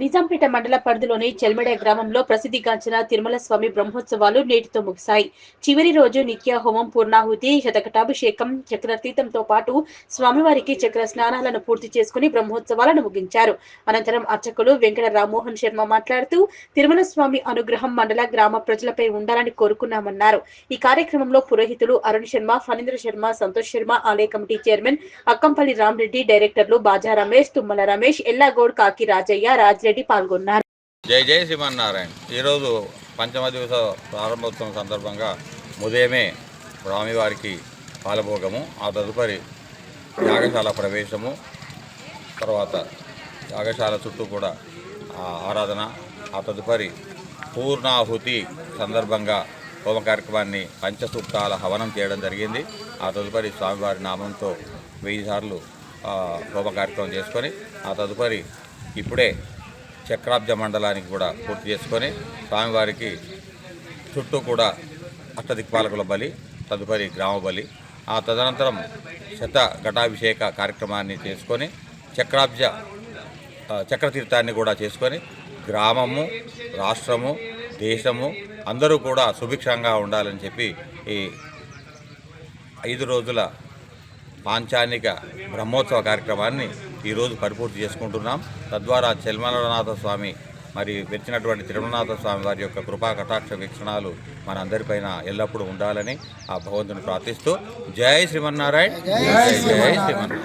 నిజాంపేట మండల పరిధిలోని చెల్మెడ గ్రామంలో ప్రసిద్ధిగాంచిన తిరుమల స్వామి బ్రహ్మోత్సవాలు నేటితో ముగిశాయి. చివరి రోజు నిత్య హోమం, పూర్ణాహుతి, శతకటాభిషేకం, చక్రతీర్థంతో పాటు స్వామివారికి చక్ర స్నానాలను పూర్తి చేసుకుని బ్రహ్మోత్సవాలను ముగించారు. అనంతరం అర్చకులు వెంకట రామ్మోహన్ శర్మ మాట్లాడుతూ తిరుమల స్వామి అనుగ్రహం మండల గ్రామ ప్రజలపై ఉండాలని కోరుకున్నామన్నారు. ఈ కార్యక్రమంలో పురోహితులు అరుణ్ శర్మ, ఫణీంద్ర శర్మ, సంతోష్ శర్మ, ఆలయ కమిటీ చైర్మన్ అక్కంపల్లి రామరెడ్డి, డైరెక్టర్లు బాజా రమేష్, తుమ్మల రమేష్, ఎల్లాగౌడ్, కాకి రాజయ్య, రెడ్డి పాల్గొన్నారు. జై జై శ్రీమన్నారాయణ. ఈరోజు పంచమ దివస ప్రారంభోత్సవం సందర్భంగా ఉదయమే స్వామివారికి పాలభోగము, ఆ తదుపరి యాగశాల ప్రవేశము, తర్వాత యాగశాల చుట్టూ కూడా ఆరాధన, ఆ తదుపరి పూర్ణాహుతి సందర్భంగా హోమ కార్యక్రమాన్ని పంచసూక్తాల హవనం చేయడం జరిగింది. ఆ తదుపరి స్వామివారి నామంతో 1000 సార్లు హోమ కార్యక్రమం చేసుకొని, ఆ తదుపరి ఇప్పుడే చక్రాబ్జ మండలానికి కూడా పూర్తి చేసుకొని స్వామివారికి చుట్టూ కూడా అష్టదిక్పాలకుల బలి, తదుపరి గ్రామ బలి, ఆ తదనంతరం ఘటాభిషేక కార్యక్రమాన్ని చేసుకొని చక్రతీర్థాన్ని కూడా చేసుకొని గ్రామము, రాష్ట్రము, దేశము అందరూ కూడా సుభిక్షంగా ఉండాలని చెప్పి ఈ 5 రోజుల పాంచానిక బ్రహ్మోత్సవ కార్యక్రమాన్ని ఈరోజు పరిపూర్తి చేసుకుంటున్నాం. తద్వారా చెల్మలనాథ స్వామి మరి వెచ్చినటువంటి తిరుమలనాథ స్వామి వారి యొక్క కృపా కటాక్ష వీక్షణాలు మన అందరిపైన ఎల్లప్పుడూ ఉండాలని ఆ భగవంతుని ప్రార్థిస్తూ జై శ్రీమన్నారాయణ, జై శ్రీమన్నారాయణ.